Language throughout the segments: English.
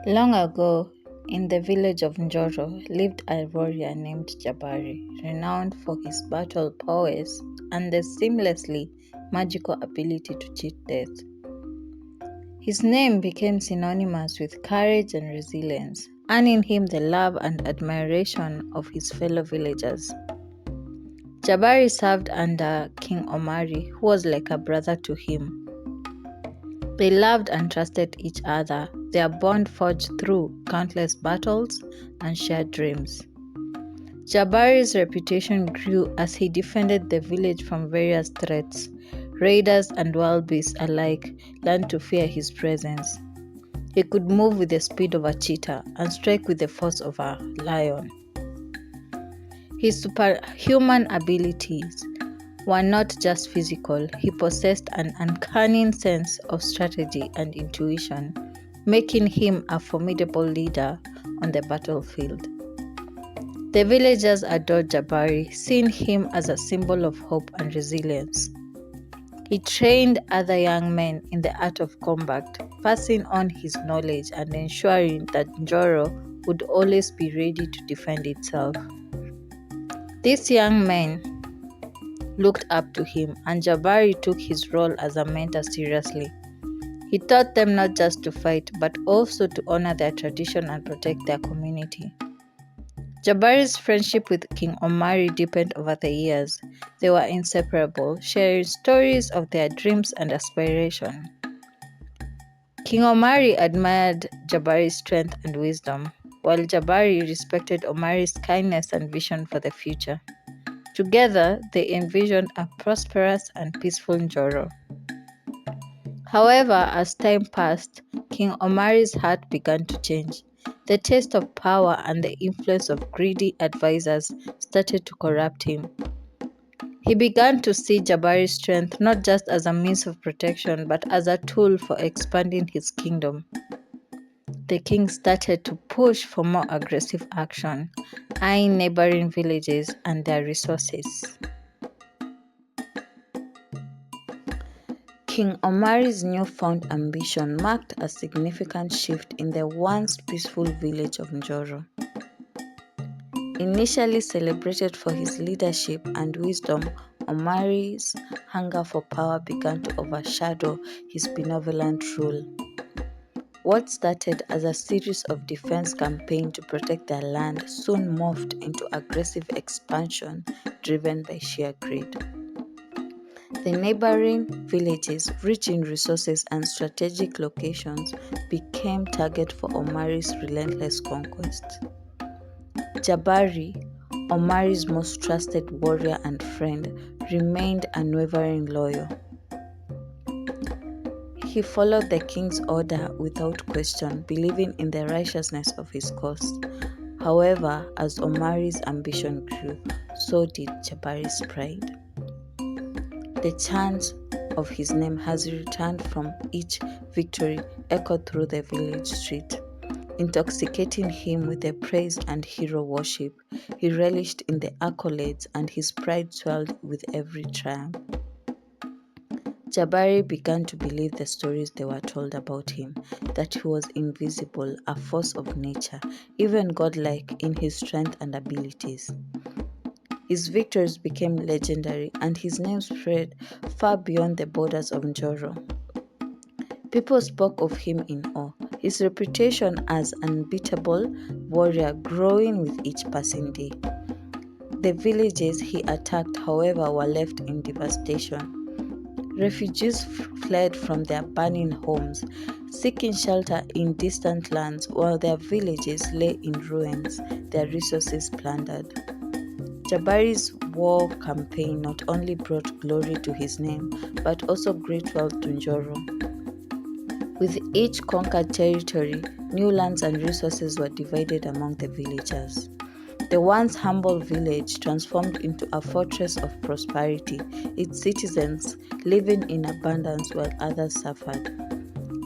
Long ago, in the village of Njoro, lived a warrior named Jabari, renowned for his battle prowess and the seamlessly magical ability to cheat death. His name became synonymous with courage and resilience, earning him the love and admiration of his fellow villagers. Jabari served under King Omari, who was like a brother to him. They loved and trusted each other, their bond forged through countless battles and shared dreams. Jabari's reputation grew as he defended the village from various threats. Raiders and wild beasts alike learned to fear his presence. He could move with the speed of a cheetah and strike with the force of a lion. His superhuman abilities were not just physical, he possessed an uncanny sense of strategy and intuition, making him a formidable leader on the battlefield. The villagers adored Jabari, seeing him as a symbol of hope and resilience. He trained other young men in the art of combat, passing on his knowledge and ensuring that Njoro would always be ready to defend itself. These young men looked up to him, and Jabari took his role as a mentor seriously. He taught them not just to fight, but also to honor their tradition and protect their community. Jabari's friendship with King Omari deepened over the years. They were inseparable, sharing stories of their dreams and aspirations. King Omari admired Jabari's strength and wisdom, while Jabari respected Omari's kindness and vision for the future. Together, they envisioned a prosperous and peaceful Njoro. However, as time passed, King Omari's heart began to change. The taste of power and the influence of greedy advisors started to corrupt him. He began to see Jabari's strength not just as a means of protection, but as a tool for expanding his kingdom. The king started to push for more aggressive action, eyeing neighboring villages and their resources. King Omari's newfound ambition marked a significant shift in the once peaceful village of Njoro. Initially celebrated for his leadership and wisdom, Omari's hunger for power began to overshadow his benevolent rule. What started as a series of defense campaigns to protect their land soon morphed into aggressive expansion driven by sheer greed. The neighboring villages, rich in resources and strategic locations, became target for Omari's relentless conquest. Jabari, Omari's most trusted warrior and friend, remained unwavering loyal. He followed the king's order without question, believing in the righteousness of his cause. However, as Omari's ambition grew, so did Jabari's pride. The chant of his name has returned from each victory echoed through the village street, intoxicating him with the praise and hero worship. He relished in the accolades, and his pride swelled with every triumph. Jabari began to believe the stories they were told about him, that he was invisible, a force of nature, even godlike in his strength and abilities. His victories became legendary, and his name spread far beyond the borders of Njoro. People spoke of him in awe, his reputation as an unbeatable warrior growing with each passing day. The villages he attacked, however, were left in devastation. Refugees fled from their burning homes, seeking shelter in distant lands, while their villages lay in ruins, their resources plundered. Jabari's war campaign not only brought glory to his name, but also great wealth to Njoro. With each conquered territory, new lands and resources were divided among the villagers. The once humble village transformed into a fortress of prosperity, its citizens living in abundance while others suffered.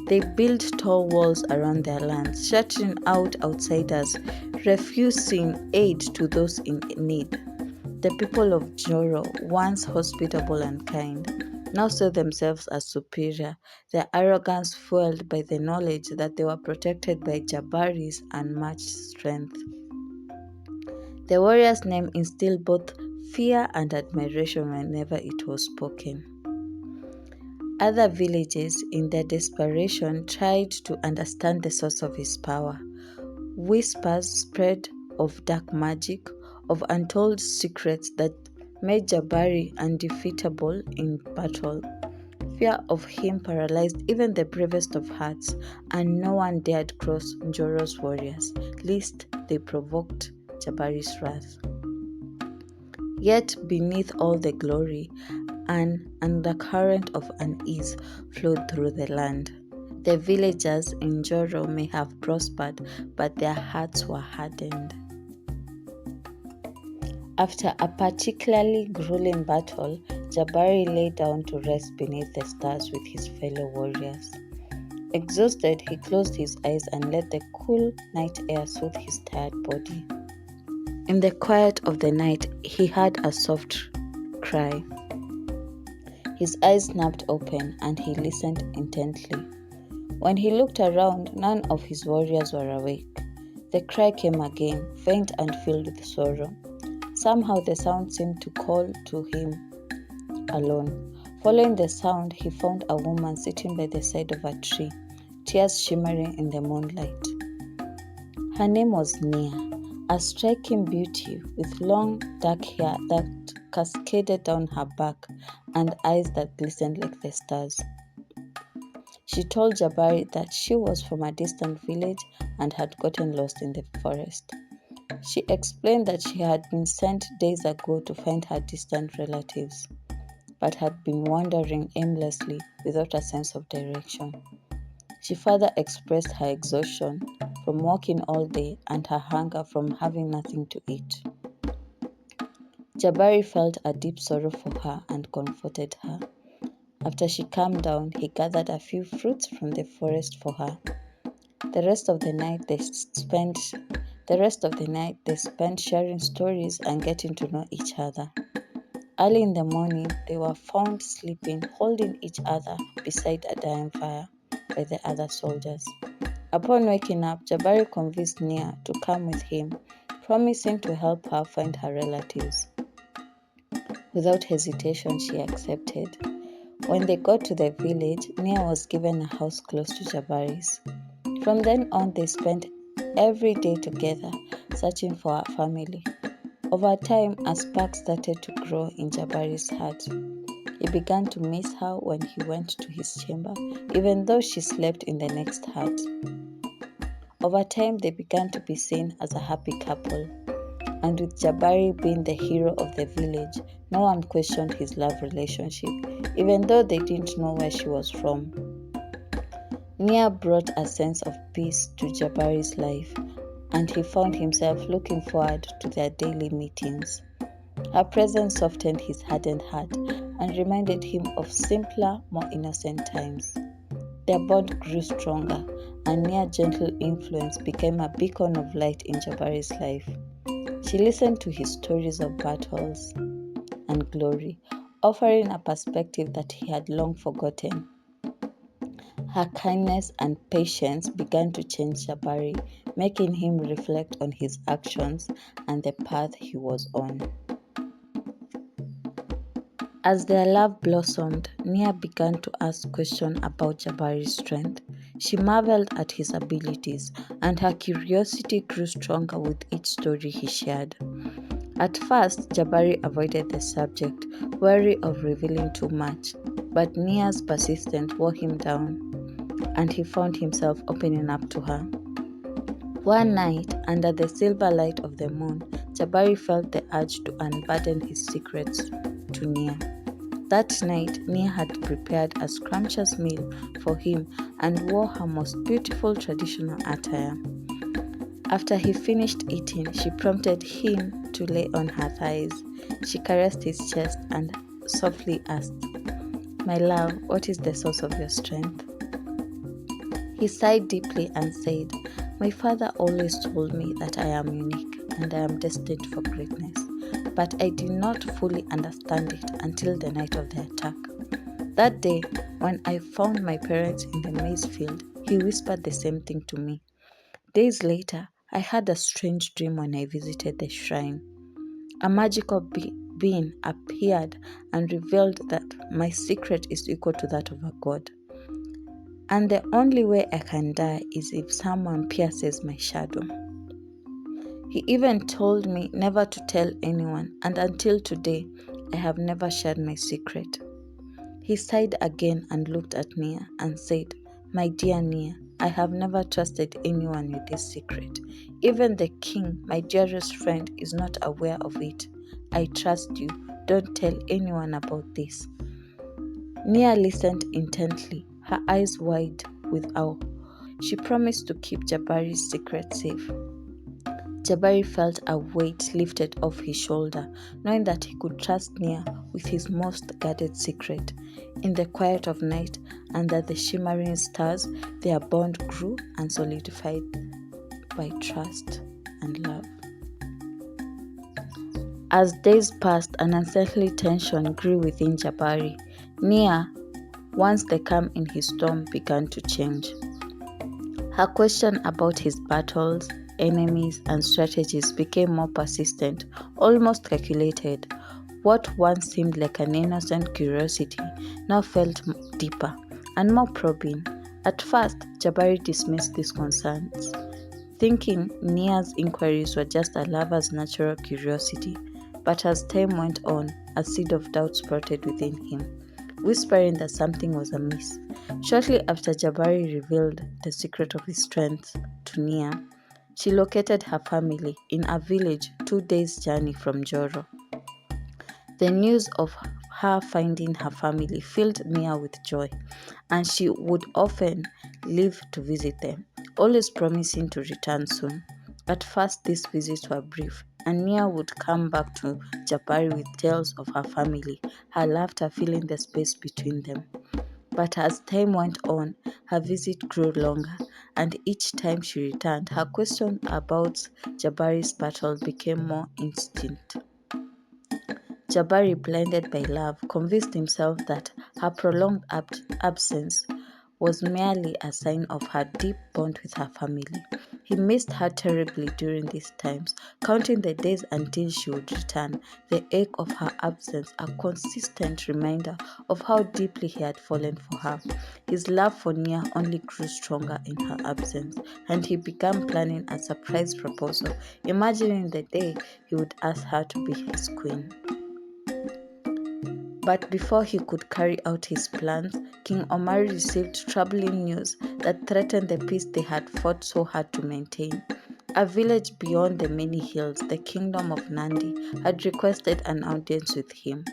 They built tall walls around their lands, shutting out outsiders, refusing aid to those in need. The people of Njoro, once hospitable and kind, now saw themselves as superior, their arrogance fueled by the knowledge that they were protected by Jabari's unmatched strength. The warrior's name instilled both fear and admiration whenever it was spoken. Other villages, in their desperation, tried to understand the source of his power. Whispers spread of dark magic, of untold secrets that made Jabari undefeatable in battle. Fear of him paralyzed even the bravest of hearts, and no one dared cross Njoro's warriors, lest they provoked Jabari's wrath. Yet beneath all the glory, an undercurrent of unease flowed through the land. The villagers in Njoro may have prospered, but their hearts were hardened. After a particularly grueling battle, Jabari lay down to rest beneath the stars with his fellow warriors. Exhausted, he closed his eyes and let the cool night air soothe his tired body. In the quiet of the night, he heard a soft cry. His eyes snapped open and he listened intently. When he looked around, none of his warriors were awake. The cry came again, faint and filled with sorrow. Somehow the sound seemed to call to him alone. Following the sound, he found a woman sitting by the side of a tree, tears shimmering in the moonlight. Her name was Nia, a striking beauty with long dark hair that cascaded down her back and eyes that glistened like the stars. She told Jabari that she was from a distant village and had gotten lost in the forest. She explained that she had been sent days ago to find her distant relatives, but had been wandering aimlessly without a sense of direction. She further expressed her exhaustion from walking all day and her hunger from having nothing to eat. Jabari felt a deep sorrow for her and comforted her. After she calmed down, he gathered a few fruits from the forest for her. The rest of the night they spent sharing stories and getting to know each other. Early in the morning, they were found sleeping, holding each other beside a dying fire by the other soldiers. Upon waking up, Jabari convinced Nia to come with him, promising to help her find her relatives. Without hesitation, she accepted. When they got to the village, Nia was given a house close to Jabari's. From then on, they spent every day together, searching for her family. Over time, a spark started to grow in Jabari's heart. He began to miss her when he went to his chamber, even though she slept in the next hut. Over time, they began to be seen as a happy couple. And with Jabari being the hero of the village, no one questioned his love relationship, even though they didn't know where she was from. Nia brought a sense of peace to Jabari's life, and he found himself looking forward to their daily meetings. Her presence softened his hardened heart and reminded him of simpler, more innocent times. Their bond grew stronger, and Nia's gentle influence became a beacon of light in Jabari's life. She listened to his stories of battles and glory, offering a perspective that he had long forgotten. Her kindness and patience began to change Jabari, making him reflect on his actions and the path he was on. As their love blossomed, Nia began to ask questions about Jabari's strength. She marveled at his abilities, and her curiosity grew stronger with each story he shared. At first, Jabari avoided the subject, wary of revealing too much, but Nia's persistence wore him down, and he found himself opening up to her. One night, under the silver light of the moon, Jabari felt the urge to unburden his secrets to Nia. That night, Nia had prepared a scrumptious meal for him and wore her most beautiful traditional attire. After he finished eating, she prompted him to lay on her thighs. She caressed his chest and softly asked, "My love, what is the source of your strength?" He sighed deeply and said, "My father always told me that I am unique and I am destined for greatness. but I did not fully understand it until the night of the attack. That day, when I found my parents in the maize field, he whispered the same thing to me. Days later, I had a strange dream when I visited the shrine. A magical being appeared and revealed that my secret is equal to that of a god. And the only way I can die is if someone pierces my shadow. He even told me never to tell anyone, and until today, I have never shared my secret. He sighed again and looked at Nia and said, "My dear Nia, I have never trusted anyone with this secret. Even the king, my dearest friend, is not aware of it. I trust you. Don't tell anyone about this." Nia listened intently, her eyes wide with awe. She promised to keep Jabari's secret safe. Jabari felt a weight lifted off his shoulder, knowing that he could trust Nia with his most guarded secret. In the quiet of night, under the shimmering stars, their bond grew and solidified by trust and love. As days passed, an unsettling tension grew within Jabari. Nia, once the calm in his storm, began to change. Her question about his battles, enemies, and strategies became more persistent, almost calculated. What once seemed like an innocent curiosity now felt deeper and more probing. At first, Jabari dismissed these concerns, thinking Nia's inquiries were just a lover's natural curiosity. But as time went on, a seed of doubt sprouted within him, whispering that something was amiss. Shortly after Jabari revealed the secret of his strength to Nia, she located her family in a village 2 days' journey from Njoro. The news of her finding her family filled Nia with joy, and she would often leave to visit them, always promising to return soon. At first, these visits were brief, and Nia would come back to Jabari with tales of her family, her laughter filling the space between them. But as time went on, her visit grew longer, and each time she returned, her question about Jabari's battle became more instinct. Jabari, blinded by love, convinced himself that her prolonged absence was merely a sign of her deep bond with her family. He missed her terribly during these times, counting the days until she would return, the ache of her absence a consistent reminder of how deeply he had fallen for her. His love for Nia only grew stronger in her absence, and he began planning a surprise proposal, imagining the day he would ask her to be his queen. But before he could carry out his plans, King Omari received troubling news that threatened the peace they had fought so hard to maintain. A village beyond the many hills, the kingdom of Nandi, had requested an audience with him.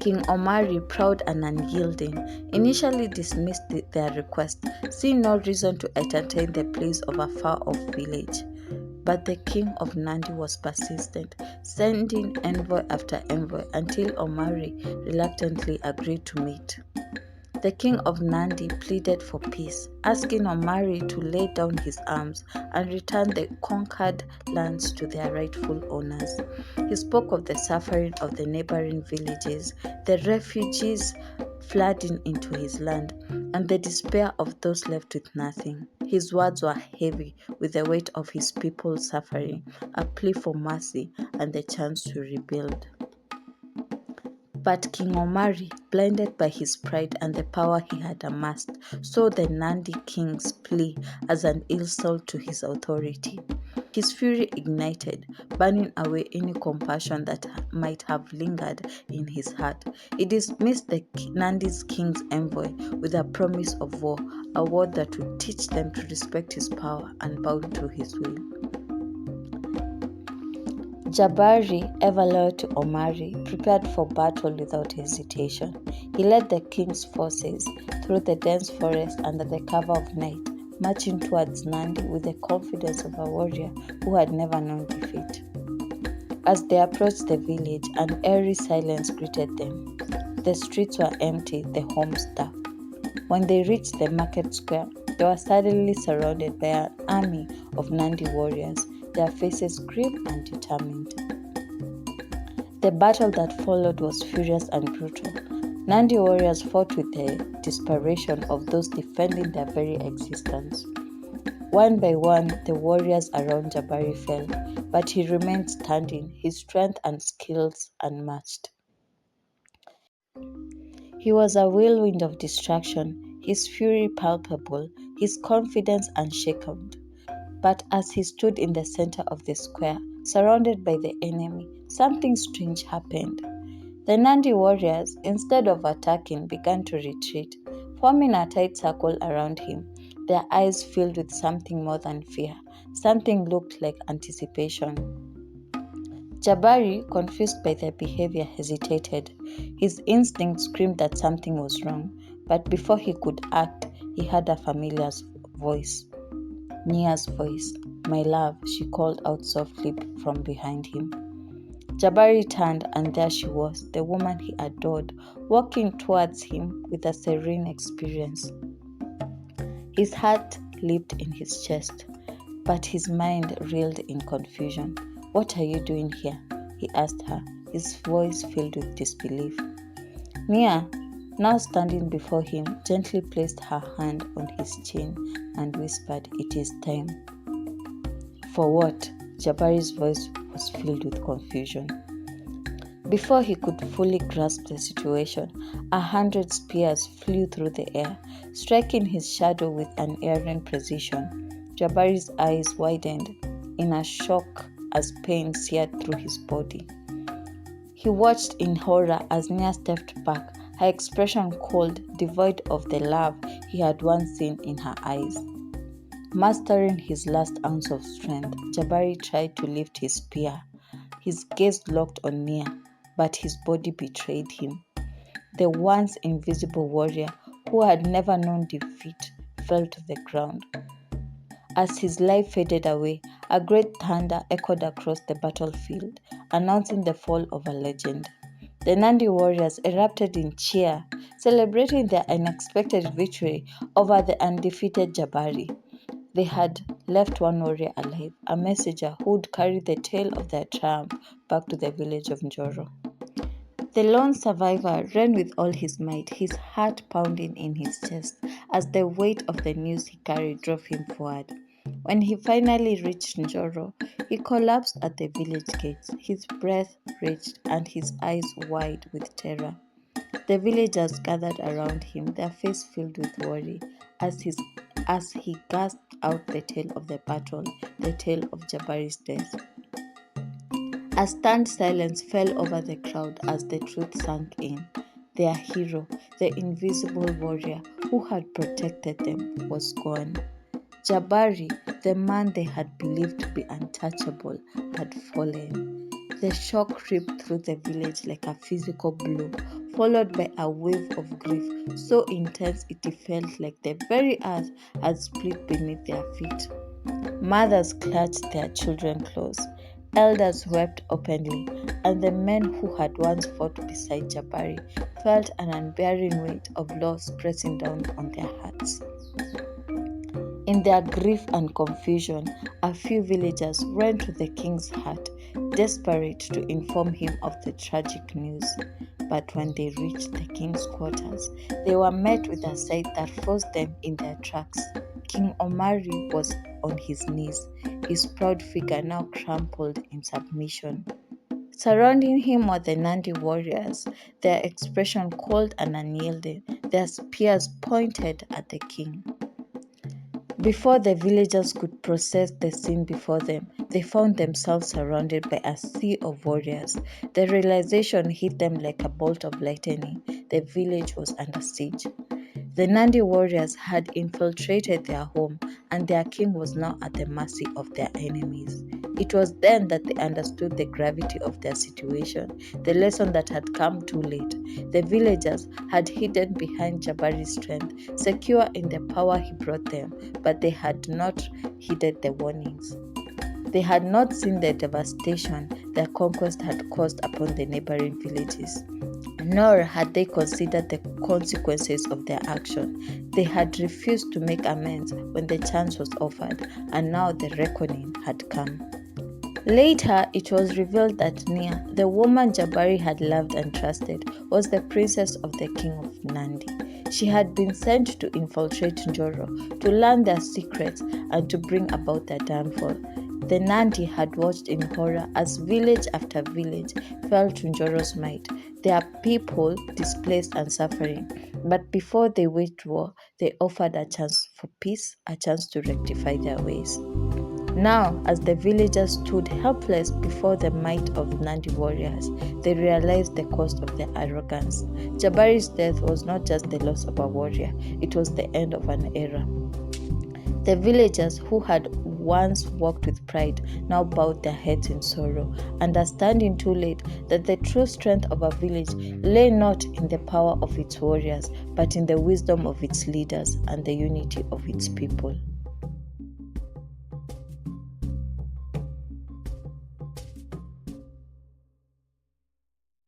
King Omari, proud and unyielding, initially dismissed their request, seeing no reason to entertain the pleas of a far-off village. But the king of Nandi was persistent, sending envoy after envoy until Omari reluctantly agreed to meet. The king of Nandi pleaded for peace, asking Omari to lay down his arms and return the conquered lands to their rightful owners. He spoke of the suffering of the neighboring villages, the refugees flooding into his land, and the despair of those left with nothing. His words were heavy with the weight of his people's suffering, a plea for mercy and the chance to rebuild. But King Omari, blinded by his pride and the power he had amassed, saw the Nandi king's plea as an insult to his authority. His fury ignited, burning away any compassion that might have lingered in his heart. He dismissed the Nandi's king's envoy with a promise of war, a word that would teach them to respect his power and bow to his will. Jabari, ever loyal to Omari, prepared for battle without hesitation. He led the king's forces through the dense forest under the cover of night, marching towards Nandi with the confidence of a warrior who had never known defeat. As they approached the village, an eerie silence greeted them. The streets were empty, the homes dark. When they reached the market square, they were suddenly surrounded by an army of Nandi warriors, their faces grim and determined. The battle that followed was furious and brutal. Nandi warriors fought with the desperation of those defending their very existence. One by one, the warriors around Jabari fell, but he remained standing, his strength and skills unmatched. He was a whirlwind of destruction, his fury palpable, his confidence unshaken. But as he stood in the center of the square, surrounded by the enemy, something strange happened. The Nandi warriors, instead of attacking, began to retreat, forming a tight circle around him, their eyes filled with something more than fear. Something looked like anticipation. Jabari, confused by their behavior, hesitated. His instinct screamed that something was wrong, but before he could act, he heard a familiar voice. Nia's voice. "My love," she called out softly from behind him. Jabari turned, and there she was, the woman he adored, walking towards him with a serene experience. His heart leaped in his chest, but his mind reeled in confusion. "What are you doing here?" he asked her, his voice filled with disbelief. Nia, now standing before him, gently placed her hand on his chin and whispered, "It is time." "For what?" Jabari's voice was filled with confusion. Before he could fully grasp the situation, 100 spears flew through the air, striking his shadow with unerring precision. Jabari's eyes widened in a shock as pain seared through his body. He watched in horror as Nia stepped back, her expression cold, devoid of the love he had once seen in her eyes. Mastering his last ounce of strength, Jabari tried to lift his spear. His gaze locked on Nia, but his body betrayed him. The once invisible warrior, who had never known defeat, fell to the ground. As his life faded away, a great thunder echoed across the battlefield, announcing the fall of a legend. The Nandi warriors erupted in cheer, celebrating their unexpected victory over the undefeated Jabari. They had left one warrior alive, a messenger who would carry the tale of their triumph back to the village of Njoro. The lone survivor ran with all his might, his heart pounding in his chest as the weight of the news he carried drove him forward. When he finally reached Njoro, he collapsed at the village gates, his breath raged and his eyes wide with terror. The villagers gathered around him, their faces filled with worry, as he gasped out the tale of the battle, the tale of Jabari's death. A stunned silence fell over the crowd as the truth sank in. Their hero, the invisible warrior who had protected them, was gone. Jabari, the man they had believed to be untouchable, had fallen. The shock ripped through the village like a physical blow, followed by a wave of grief so intense it felt like the very earth had split beneath their feet. Mothers clutched their children close, elders wept openly, and the men who had once fought beside Jabari felt an unbearing weight of loss pressing down on their hearts. In their grief and confusion, a few villagers ran to the king's hut, desperate to inform him of the tragic news. But when they reached the king's quarters, they were met with a sight that froze them in their tracks. King Omari was on his knees, his proud figure now crumpled in submission. Surrounding him were the Nandi warriors, their expression cold and unyielding, their spears pointed at the king. Before the villagers could process the scene before them, they found themselves surrounded by a sea of warriors. The realization hit them like a bolt of lightning. The village was under siege. The Nandi warriors had infiltrated their home, and their king was now at the mercy of their enemies. It was then that they understood the gravity of their situation, the lesson that had come too late. The villagers had hidden behind Jabari's strength, secure in the power he brought them, but they had not heeded the warnings. They had not seen the devastation their conquest had caused upon the neighboring villages, nor had they considered the consequences of their action. They had refused to make amends when the chance was offered, and now the reckoning had come. Later, it was revealed that Nia, the woman Jabari had loved and trusted, was the princess of the king of Nandi. She had been sent to infiltrate Njoro, to learn their secrets, and to bring about their downfall. The Nandi had watched in horror as village after village fell to Njoro's might, their people displaced and suffering. But before they waged war, they offered a chance for peace, a chance to rectify their ways. Now, as the villagers stood helpless before the might of Nandi warriors, they realized the cost of their arrogance. Jabari's death was not just the loss of a warrior, it was the end of an era. The villagers who had once walked with pride now bowed their heads in sorrow, understanding too late that the true strength of a village lay not in the power of its warriors, but in the wisdom of its leaders and the unity of its people.